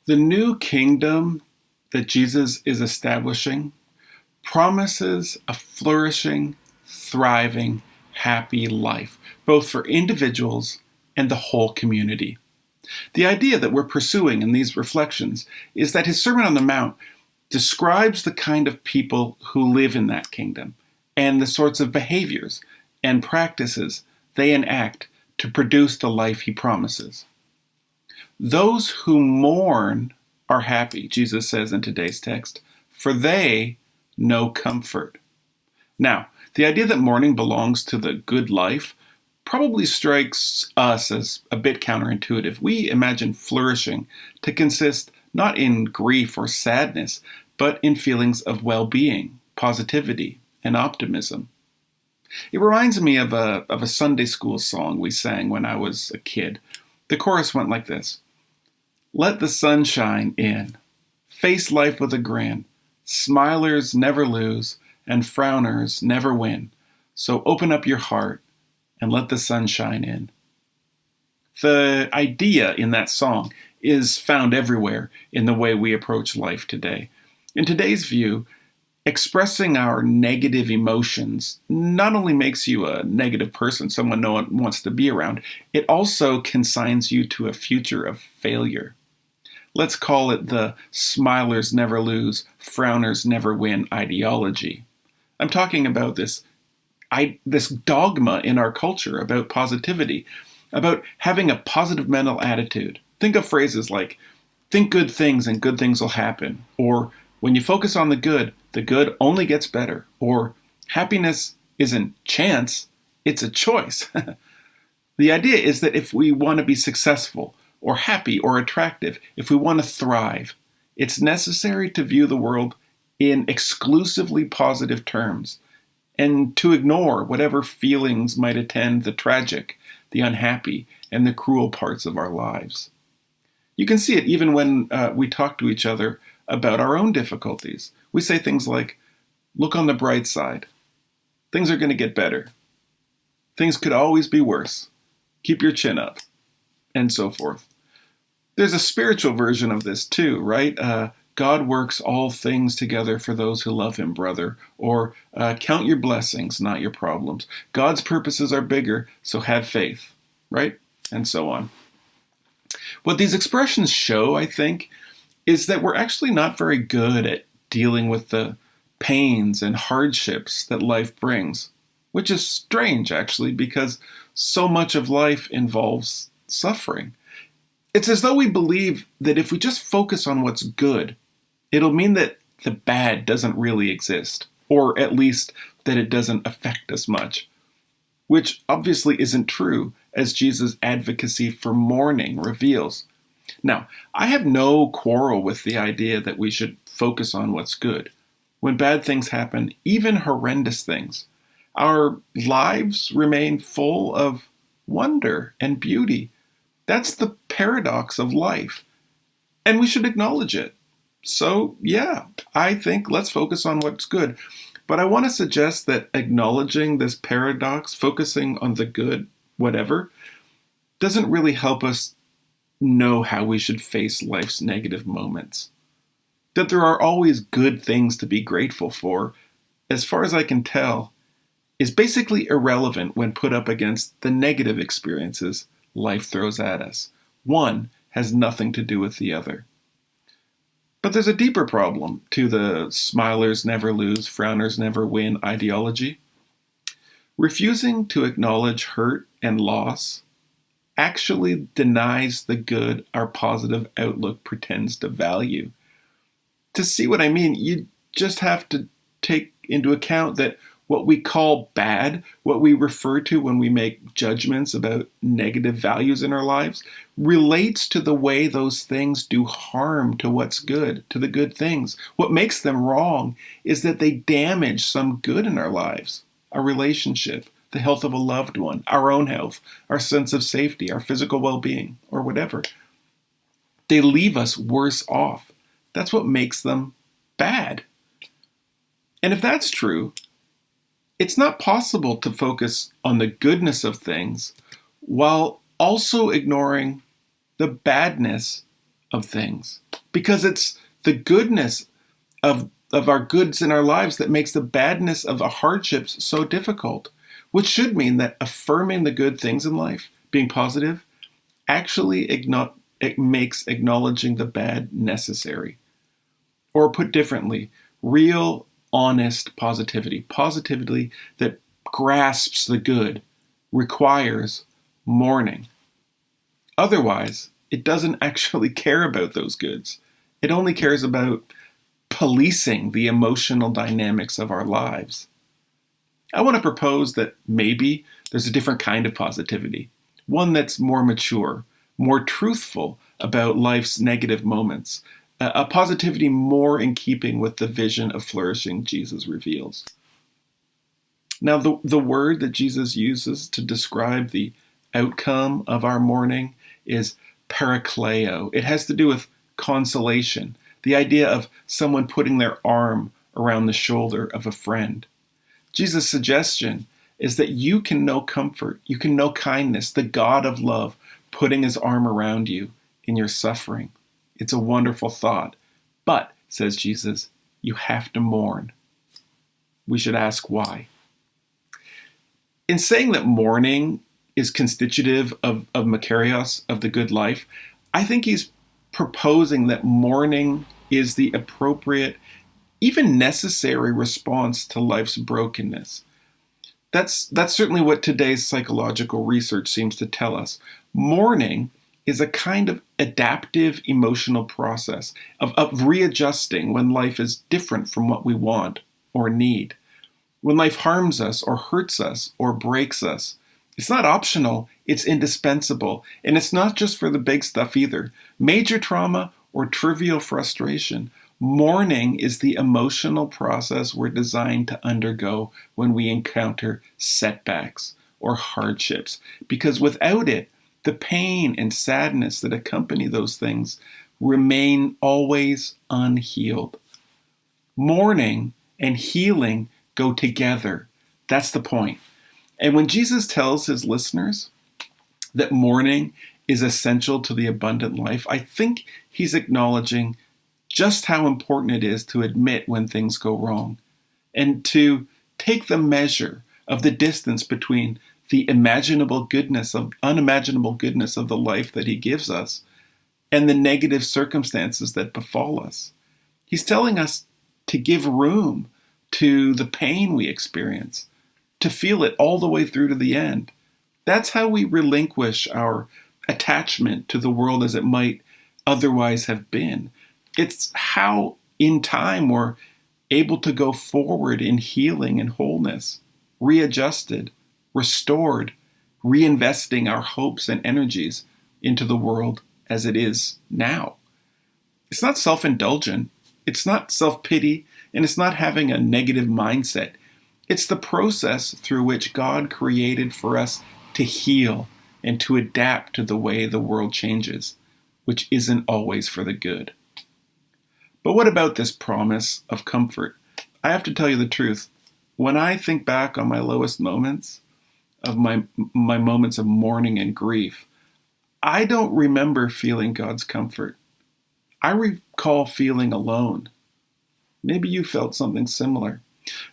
The new kingdom that Jesus is establishing promises a flourishing, thriving, happy life, both for individuals and the whole community. The idea that we're pursuing in these reflections is that his Sermon on the Mount describes the kind of people who live in that kingdom and the sorts of behaviors and practices they enact to produce the life he promises. Those who mourn are happy, Jesus says in today's text, for they know comfort. Now, the idea that mourning belongs to the good life probably strikes us as a bit counterintuitive. We imagine flourishing to consist not in grief or sadness, but in feelings of well-being, positivity, and optimism. It reminds me of a Sunday school song we sang when I was a kid. The chorus went like this: "Let the sun shine in, face life with a grin. Smilers never lose, and frowners never win. So open up your heart and let the sun shine in." The idea in that song is found everywhere in the way we approach life today. In today's view, expressing our negative emotions not only makes you a negative person, someone no one wants to be around, it also consigns you to a future of failure. Let's call it the smilers never lose, frowners never win ideology. I'm talking about this dogma in our culture about positivity, about having a positive mental attitude. Think of phrases like, think good things and good things will happen, or when you focus on the good only gets better, or happiness isn't chance, it's a choice. The idea is that if we want to be successful, or happy, or attractive, if we want to thrive, it's necessary to view the world in exclusively positive terms, and to ignore whatever feelings might attend the tragic, the unhappy, and the cruel parts of our lives. You can see it even when we talk to each other about our own difficulties. We say things like, look on the bright side. Things are going to get better. Things could always be worse. Keep your chin up. And so forth. There's a spiritual version of this too, right? God works all things together for those who love him, brother. Or count your blessings, not your problems. God's purposes are bigger, so have faith, right? And so on. What these expressions show, I think, is that we're actually not very good at dealing with the pains and hardships that life brings, which is strange, actually, because so much of life involves suffering. It's as though we believe that if we just focus on what's good, it'll mean that the bad doesn't really exist, or at least that it doesn't affect us much, which obviously isn't true, as Jesus' advocacy for mourning reveals. Now, I have no quarrel with the idea that we should focus on what's good. When bad things happen, even horrendous things, our lives remain full of wonder and beauty. That's the paradox of life, and we should acknowledge it. So, yeah, I think let's focus on what's good. But I want to suggest that acknowledging this paradox, focusing on the good, whatever, doesn't really help us know how we should face life's negative moments. That there are always good things to be grateful for, as far as I can tell, is basically irrelevant when put up against the negative experiences life throws at us. One has nothing to do with the other. But there's a deeper problem to the smilers never lose, frowners never win ideology. Refusing to acknowledge hurt and loss actually denies the good our positive outlook pretends to value. To see what I mean, you just have to take into account that what we call bad, what we refer to when we make judgments about negative values in our lives, relates to the way those things do harm to what's good, to the good things. What makes them wrong is that they damage some good in our lives, a relationship, the health of a loved one, our own health, our sense of safety, our physical well-being, or whatever. They leave us worse off. That's what makes them bad. And if that's true, it's not possible to focus on the goodness of things while also ignoring the badness of things, because it's the goodness of our goods in our lives that makes the badness of the hardships so difficult, which should mean that affirming the good things in life, being positive, actually it makes acknowledging the bad necessary. Or put differently, real, honest positivity that grasps the good, requires mourning. Otherwise, it doesn't actually care about those goods. It only cares about policing the emotional dynamics of our lives. I want to propose that maybe there's a different kind of positivity, one that's more mature, more truthful about life's negative moments, a positivity more in keeping with the vision of flourishing Jesus reveals. Now, the word that Jesus uses to describe the outcome of our mourning is parakleo. It has to do with consolation, the idea of someone putting their arm around the shoulder of a friend. Jesus' suggestion is that you can know comfort, you can know kindness, the God of love putting his arm around you in your suffering. It's a wonderful thought. But, says Jesus, you have to mourn. We should ask why. In saying that mourning is constitutive of makarios, of the good life, I think he's proposing that mourning is the appropriate, even necessary response to life's brokenness. That's certainly what today's psychological research seems to tell us. Mourning is a kind of adaptive emotional process of readjusting when life is different from what we want or need. When life harms us or hurts us or breaks us, it's not optional, it's indispensable. And it's not just for the big stuff either. Major trauma or trivial frustration, mourning is the emotional process we're designed to undergo when we encounter setbacks or hardships. Because without it, the pain and sadness that accompany those things remain always unhealed. Mourning and healing go together. That's the point. And when Jesus tells his listeners that mourning is essential to the abundant life, I think he's acknowledging just how important it is to admit when things go wrong and to take the measure of the distance between the unimaginable goodness of the life that he gives us and the negative circumstances that befall us. He's telling us to give room to the pain we experience, to feel it all the way through to the end. That's how we relinquish our attachment to the world as it might otherwise have been. It's how, in time, we're able to go forward in healing and wholeness, readjusted, restored, reinvesting our hopes and energies into the world as it is now. It's not self-indulgent, it's not self-pity, and it's not having a negative mindset. It's the process through which God created for us to heal and to adapt to the way the world changes, which isn't always for the good. But what about this promise of comfort? I have to tell you the truth. When I think back on my lowest moments, of my moments of mourning and grief, I don't remember feeling God's comfort. I recall feeling alone. Maybe you felt something similar.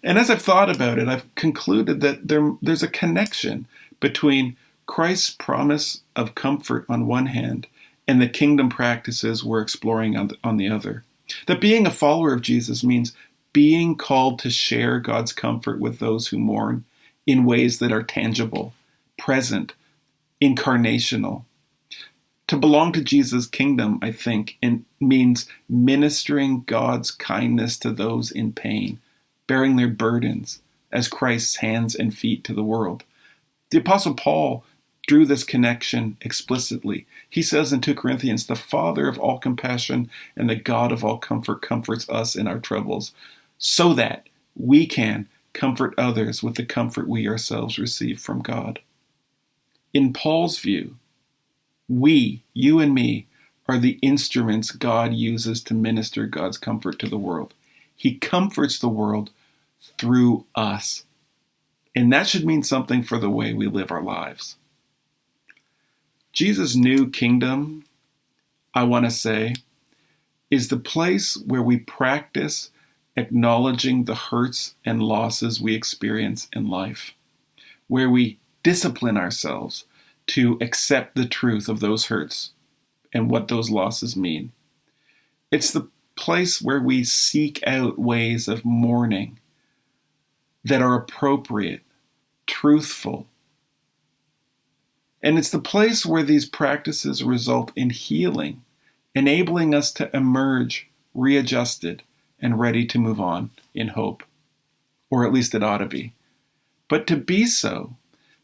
And as I've thought about it, I've concluded that there's a connection between Christ's promise of comfort on one hand and the kingdom practices we're exploring on the other. That being a follower of Jesus means being called to share God's comfort with those who mourn in ways that are tangible, present, incarnational. To belong to Jesus' kingdom, I think, means ministering God's kindness to those in pain, bearing their burdens as Christ's hands and feet to the world. The Apostle Paul drew this connection explicitly. He says in 2 Corinthians, "The Father of all compassion and the God of all comfort comforts us in our troubles, so that we can comfort others with the comfort we ourselves receive from God." In Paul's view, we, you and me, are the instruments God uses to minister God's comfort to the world. He comforts the world through us. And that should mean something for the way we live our lives. Jesus' new kingdom I want to say, is the place where we practice acknowledging the hurts and losses we experience in life, where we discipline ourselves to accept the truth of those hurts and what those losses mean. It's the place where we seek out ways of mourning that are appropriate, truthful. And it's the place where these practices result in healing, enabling us to emerge readjusted and ready to move on in hope. Or at least it ought to be. But to be so,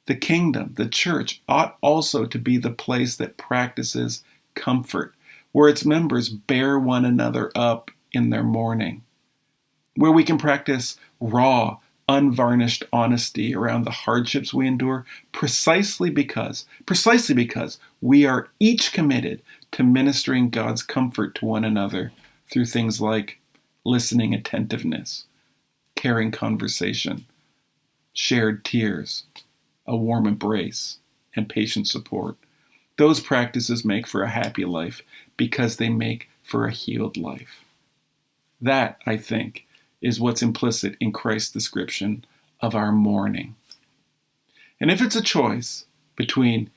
the kingdom, the church, ought also to be the place that practices comfort, where its members bear one another up in their mourning, where we can practice raw, unvarnished honesty around the hardships we endure precisely because we are each committed to ministering God's comfort to one another through things like listening attentiveness, caring conversation, shared tears, a warm embrace, and patient support. Those practices make for a happy life because they make for a healed life. That, I think, is what's implicit in Christ's description of our mourning. And if it's a choice between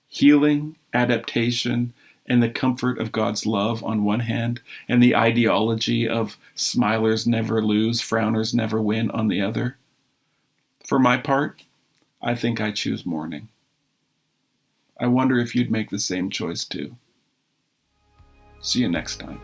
healing, adaptation, and the comfort of God's love on one hand, and the ideology of smilers never lose, frowners never win on the other, for my part, I think I choose mourning. I wonder if you'd make the same choice too. See you next time.